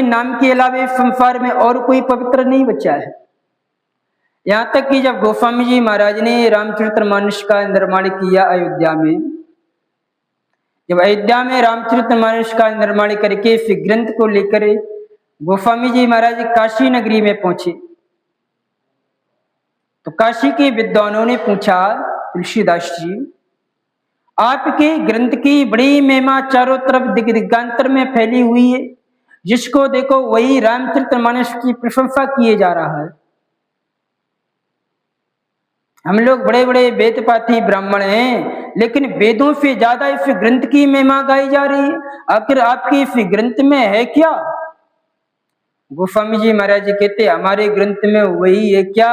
नाम के अलावा संसार में और कोई पवित्र नहीं बचा है। यहाँ तक कि जब गोस्वामी जी महाराज ने रामचरितमानस का निर्माण किया अयोध्या में, जब अयोध्या में रामचरितमानस का निर्माण करके इस ग्रंथ को लेकर गोस्वामी जी महाराज काशी नगरी में पहुंचे, तो काशी के विद्वानों ने पूछा, तुलसीदास जी आपके ग्रंथ की बड़ी महिमा चारों तरफ दिग्गांतर में फैली हुई है, जिसको देखो वही रामचरितमानस की प्रशंसा किए जा रहा है। हम लोग बड़े बड़े वेदपाठी ब्राह्मण हैं, लेकिन वेदों से ज्यादा इस ग्रंथ की महिमा गाई जा रही है। आखिर आपके इस ग्रंथ में है क्या? गोस्वामी जी महाराज जी कहते हमारे ग्रंथ में वही है क्या,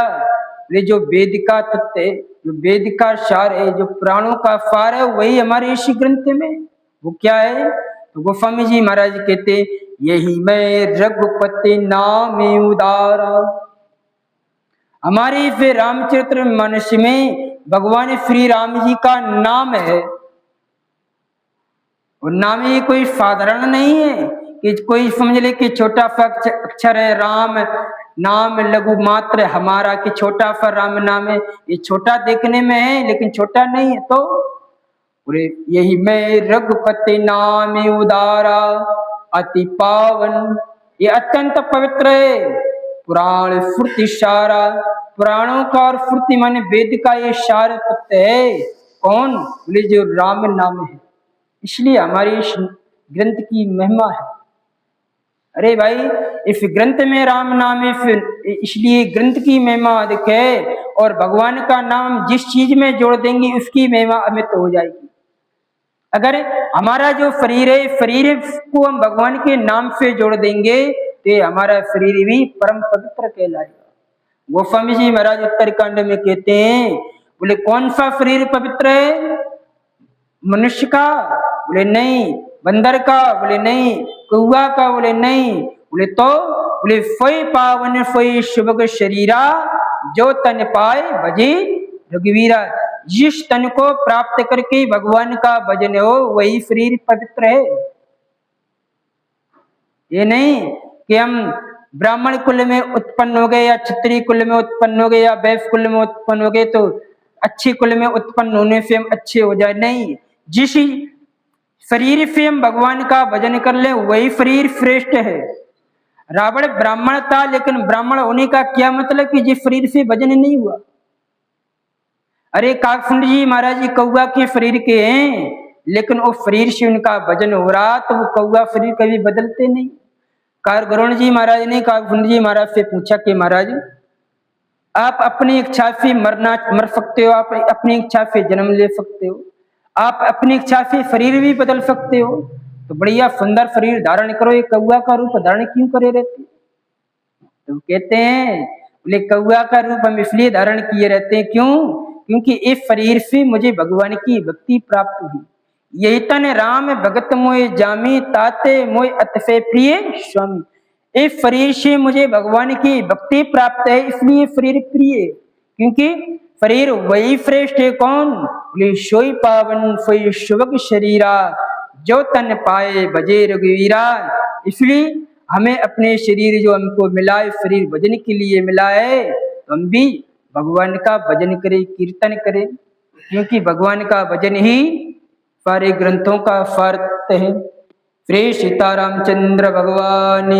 ये जो वेद का तत्व है, जो वेद का सार है, जो प्राणों का सार है, वही हमारे इसी ग्रंथ में। वो क्या है? तो गोस्वामी जी महाराज कहते यही मैं रघुपति नाम उदारा। हमारे इस रामचरितमानस में भगवान श्री राम जी का नाम है, और नाम ये कोई साधारण नहीं है कि कोई समझ ले कि छोटा सा अक्षर है राम नाम, लघु मात्र हमारा कि छोटा सा राम नाम है। ये छोटा देखने में है लेकिन छोटा नहीं है। तो बोले यही मैं रघुपति नाम उदारा अति पावन, ये अत्यंत पवित्र है। पुराण स्फूर्ति सारा, पुराणों का और स्फूर्ति माने वेद का ये सार तत्व है। कौन? बोले जो राम नाम है, इसलिए हमारी इस ग्रंथ की महिमा है। अरे भाई इस ग्रंथ में राम नाम है, इसलिए ग्रंथ की महिमा अधिक है, और भगवान का नाम जिस चीज में जोड़ देंगे उसकी महिमा अमित हो जाएगी। अगर हमारा जो शरीर है, शरीर को हम भगवान के नाम से जोड़ देंगे तो हमारा शरीर भी परम पवित्र कहलाएगा। गोस्वामी जी महाराज उत्तरकांड में कहते हैं, बोले कौन सा शरीर पवित्र है? मनुष्य का? बोले नहीं। बंदर का? बोले नहीं। कौआ का? बोले नहीं। बोले तो बोले सोई पावन सोई शुभ शरीरा, जो तन पाए भजे रघुवीरा। जिस तन को प्राप्त करके भगवान का भजन हो वही शरीर पवित्र है। ये नहीं कि हम ब्राह्मण कुल में उत्पन्न हो गए या क्षत्रिय कुल में उत्पन्न हो गए या वैश्य कुल में उत्पन्न हो गए तो अच्छे कुल में उत्पन्न होने से हम अच्छे हो जाए। नहीं, जिस शरीर से हम भगवान का भजन कर ले वही शरीर श्रेष्ठ है। रावण ब्राह्मण था, लेकिन ब्राह्मण होने का क्या मतलब कि जिस शरीर से भजन नहीं हुआ। अरे काकफुंड जी महाराज जी कौआ के शरीर के हैं, लेकिन उस शरीर से उनका भजन हो रहा तो वो कौआ शरीर कभी बदलते नहीं। कारगरुण जी महाराज ने काकफुंड जी महाराज से पूछा कि महाराज आप अपनी इच्छा से मर सकते हो, आप अपनी इच्छा से जन्म ले सकते हो, आप अपनी इच्छा से शरीर भी बदल सकते हो, तो बढ़िया सुंदर शरीर धारण करो, ये कौआ का रूप धारण क्यों करे रहते? तो कहते हैं बोले कौआ का रूप हम इसलिए धारण किए रहते हैं, क्यों? क्योंकि इस शरीर से मुझे भगवान की भक्ति प्राप्त हुई। यही तन राम भगत मोय जामी, ताते मोय अतिशय प्रिय स्वामी। इस शरीर से मुझे भगवान की भक्ति प्राप्त है, इसलिए शरीर प्रिय है। क्योंकि शरीर वही श्रेष्ठ है। कौन? बोले सोई पावन सोई शुभ शरीरा, जो तन पाए भजे रघुवीरा। इसलिए हमें अपने शरीर जो हमको मिला है, शरीर भजन के लिए मिला है, तो हम भी भगवान का भजन करें, कीर्तन करें, क्योंकि भगवान का भजन ही सारे ग्रंथों का सार है। श्री सीतारामचंद्र भगवान